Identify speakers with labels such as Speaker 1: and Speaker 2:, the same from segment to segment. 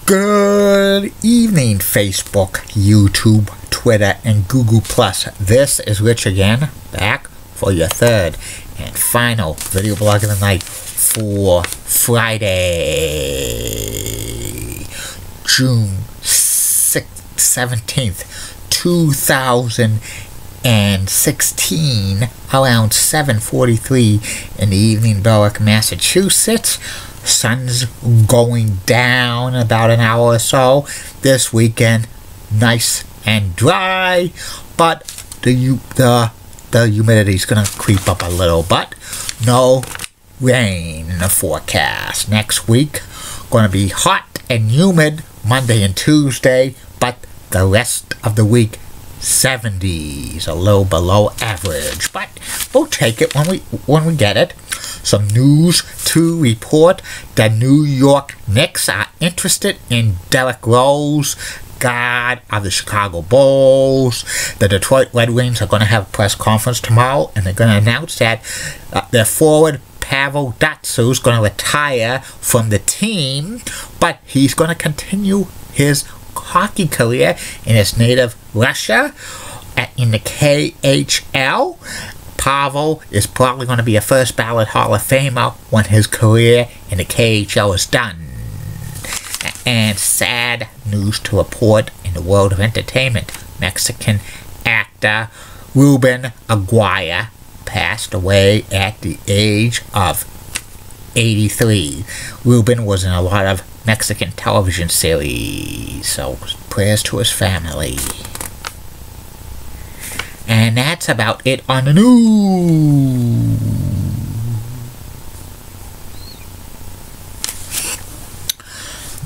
Speaker 1: Good evening, Facebook, YouTube, Twitter, and Google+. This is Rich again, back for your third and final video blog of the night for Friday, June 17th, 2016, around 7:43 in the evening, Berwick, Massachusetts. Sun's going down in about an hour or so. This weekend, nice and dry, but the humidity is going to creep up a little, but no rain in the forecast. Next week, going to be hot and humid Monday and Tuesday, but the rest of the week, 70s, a little below average, but we'll take it when we get it. Some news to report. The New York Knicks are interested in Derrick Rose, guard of the Chicago Bulls. The Detroit Red Wings are going to have a press conference tomorrow, and they're going to announce that their forward Pavel Datsyuk is going to retire from the team, but he's going to continue his hockey career in his native Russia in the KHL. Pavel is probably going to be a first ballot Hall of Famer when his career in the KHL is done. And sad news to report in the world of entertainment. Mexican actor Ruben Aguirre passed away at the age of 83. Ruben was in a lot of Mexican television series, so prayers to his family. And that's about it on the news.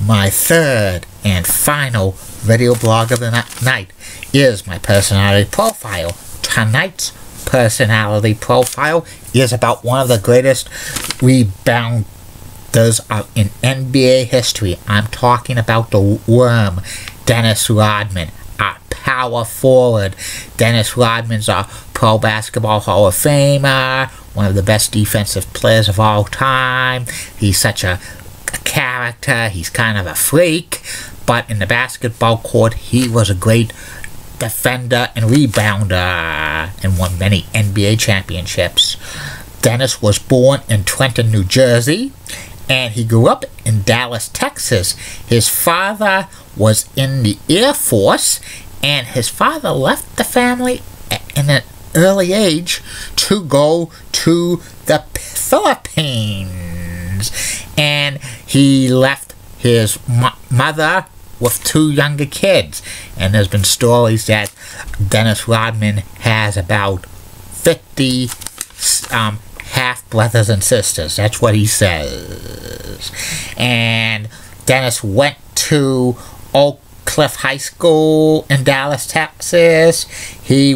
Speaker 1: My third and final video blog of the night is my personality profile. Tonight's personality profile is about one of the greatest rebounders in NBA history. I'm talking about the Worm, Dennis Rodman, a power forward. Dennis Rodman's a Pro Basketball Hall of Famer, one of the best defensive players of all time. He's such a character. He's kind of a freak, but in the basketball court, he was a great defender and rebounder and won many NBA championships. Dennis was born in Trenton, New Jersey, and he grew up in Dallas, Texas. His father was in the Air Force, and his father left the family in an early age to go to the Philippines. And he left his mother with two younger kids. And there's been stories that Dennis Rodman has about 50 half-brothers and sisters. That's what he says. And Dennis went to Oak Cliff High School in Dallas, Texas. He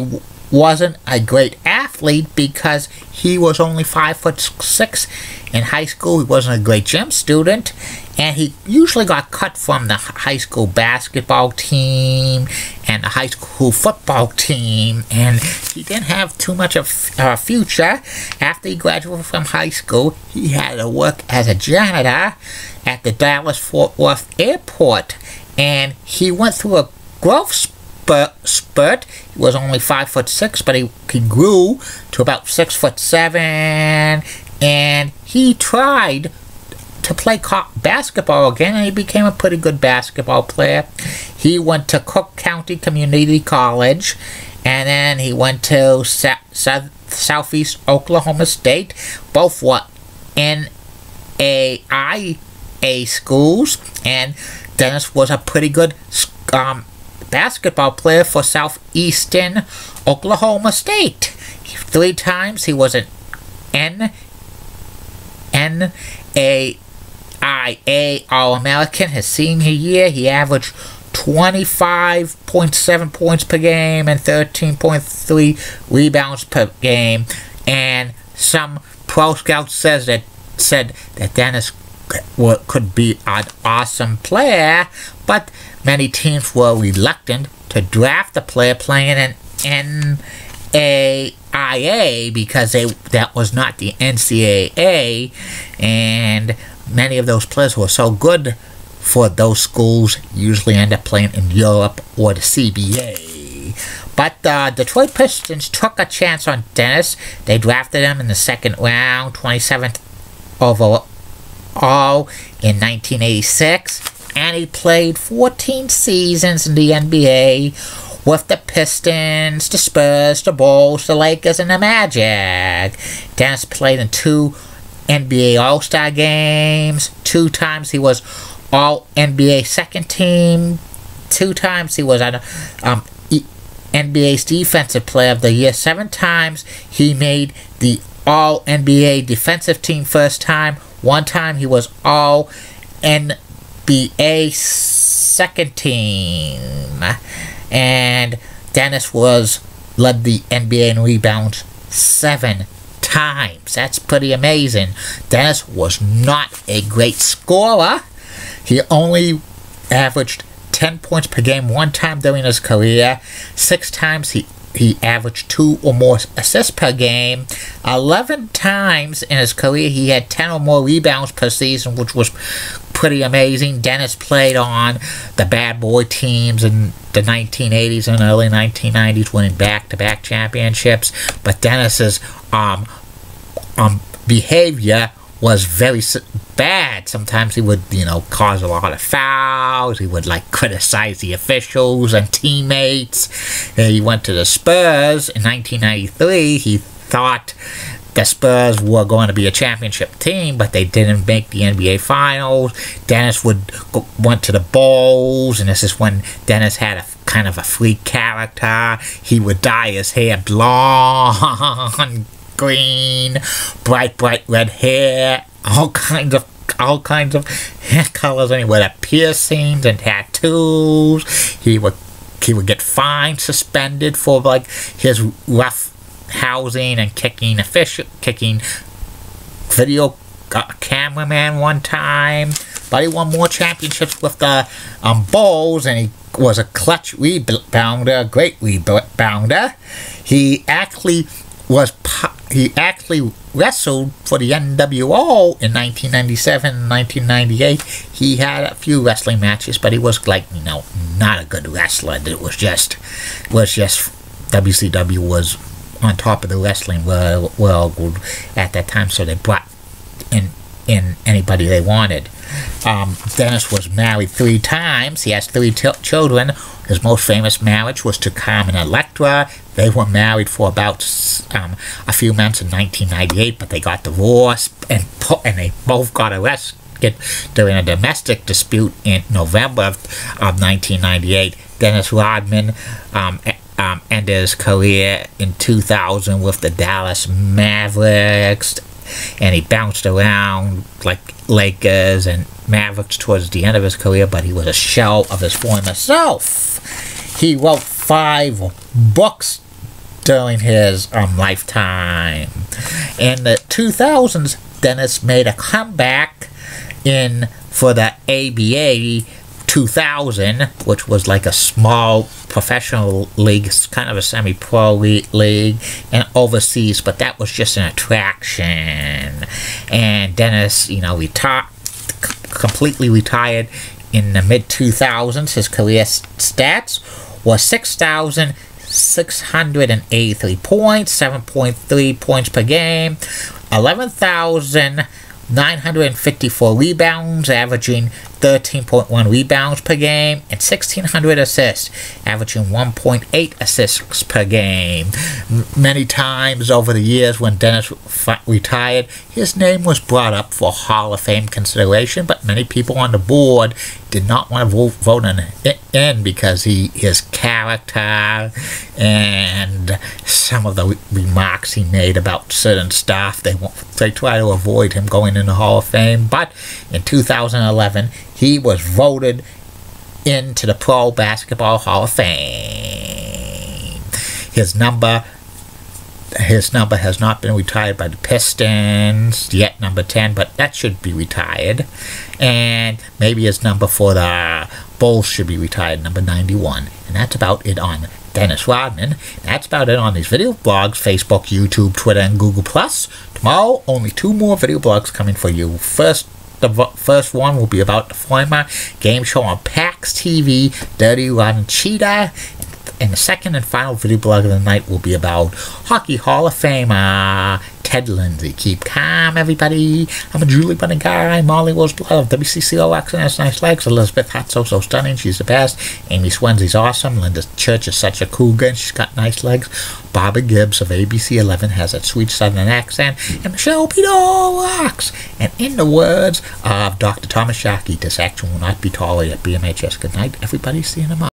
Speaker 1: wasn't a great athlete because he was only 5'6" in high school. He wasn't a great gym student, and he usually got cut from the high school basketball team and the high school football team, and he didn't have too much of a future. After he graduated from high school, he had to work as a janitor at the Dallas-Fort Worth Airport, and he went through a growth spurt. He was only 5'6", but he grew to about 6'7", and he tried to play basketball again, and he became a pretty good basketball player. He went to Cook County Community College, and then he went to Southeast Oklahoma State. Both were NAIA schools, and Dennis was a pretty good basketball player for Southeastern Oklahoma State. 3 times he was an NAIA All-American. His senior year, he averaged 25.7 points per game and 13.3 rebounds per game. And some pro scouts said that Dennis could be an awesome player, but many teams were reluctant to draft a player playing in NAIA because that was not the NCAA, and many of those players were so good for those schools usually end up playing in Europe or the CBA. But the Detroit Pistons took a chance on Dennis. They drafted him in the second round, 27th overall in 1986. And he played 14 seasons in the NBA with the Pistons, the Spurs, the Bulls, the Lakers, and the Magic. Dennis played in 2 NBA All-Star games. 2 times he was All-NBA second team. 2 times he was on NBA's Defensive Player of the Year. 7 times he made the All-NBA defensive team first time. 1 time he was All-NBA second team. And Dennis led the NBA in rebounds 7 times. That's pretty amazing. Dennis was not a great scorer. He only averaged 10 points per game 1 time during his career. 6 times he averaged 2 or more assists per game. 11 times in his career he had 10 or more rebounds per season, which was pretty amazing. Dennis played on the bad boy teams in the 1980s and early 1990s, winning back-to-back championships. But Dennis's behavior was very bad. Sometimes he would, cause a lot of fouls. He would, criticize the officials and teammates. He went to the Spurs in 1993. He thought the Spurs were going to be a championship team, but they didn't make the NBA Finals. Dennis went to the Bulls, and this is when Dennis had a kind of a freak character. He would dye his hair blonde, green, bright red hair, all kinds of hair colors, and he would have piercings and tattoos. He would get fined, suspended for his rough housing and kicking video cameraman 1 time. But he won more championships with the Bulls, and he was a clutch rebounder, a great rebounder. He actually wrestled for the NWO in 1997 and 1998. He had a few wrestling matches, but he was not a good wrestler. It was just WCW was on top of the wrestling world at that time, so they brought in anybody they wanted. Dennis was married 3 times. He has 3 children. His most famous marriage was to Carmen Electra. They were married for about a few months in 1998, but they got divorced, and they both got arrested during a domestic dispute in November of 1998. Dennis Rodman ended his career in 2000 with the Dallas Mavericks, and he bounced around like Lakers and Mavericks towards the end of his career, but he was a shell of his former self. He wrote 5 books during his lifetime. In the 2000s, Dennis made a comeback for the ABA 2000, which was like a small professional league, kind of a semi-pro league, and overseas, but that was just an attraction. And Dennis, completely retired in the mid-2000s. His career stats was 6,683 points, 7.3 points per game, 11,954 rebounds, averaging 13.1 rebounds per game, and 1,600 assists, averaging 1.8 assists per game. Many times over the years when Dennis retired, his name was brought up for Hall of Fame consideration, but many people on the board did not want to vote him in because his character and some of the remarks he made about certain stuff, they try to avoid him going in the Hall of Fame. But in 2011, he was voted into the Pro Basketball Hall of Fame. His number has not been retired by the Pistons yet, number 10, but that should be retired. And maybe his number for the Bulls should be retired, number 91. And that's about it on Dennis Rodman. That's about it on these video blogs, Facebook, YouTube, Twitter, and Google+. Tomorrow, only 2 more video blogs coming for you. First The first one will be about the former game show on PAX TV, Dirty Rotten Cheetah. And the second and final video blog of the night will be about Hockey Hall of Famer Ted Lindsay. Keep calm, everybody. I'm a Julie Bunny guy. Molly Rose Blood of WCCOX and has nice legs. Elizabeth Hot so stunning. She's the best. Amy Swensy's awesome. Linda Church is such a cougar and she's got nice legs. Barbara Gibbs of ABC 11 has that sweet southern accent. And Michelle Pito rocks. And in the words of Dr. Thomas Sharkey, this action will not be tolerated at BMHS. Good night, everybody. See you tomorrow.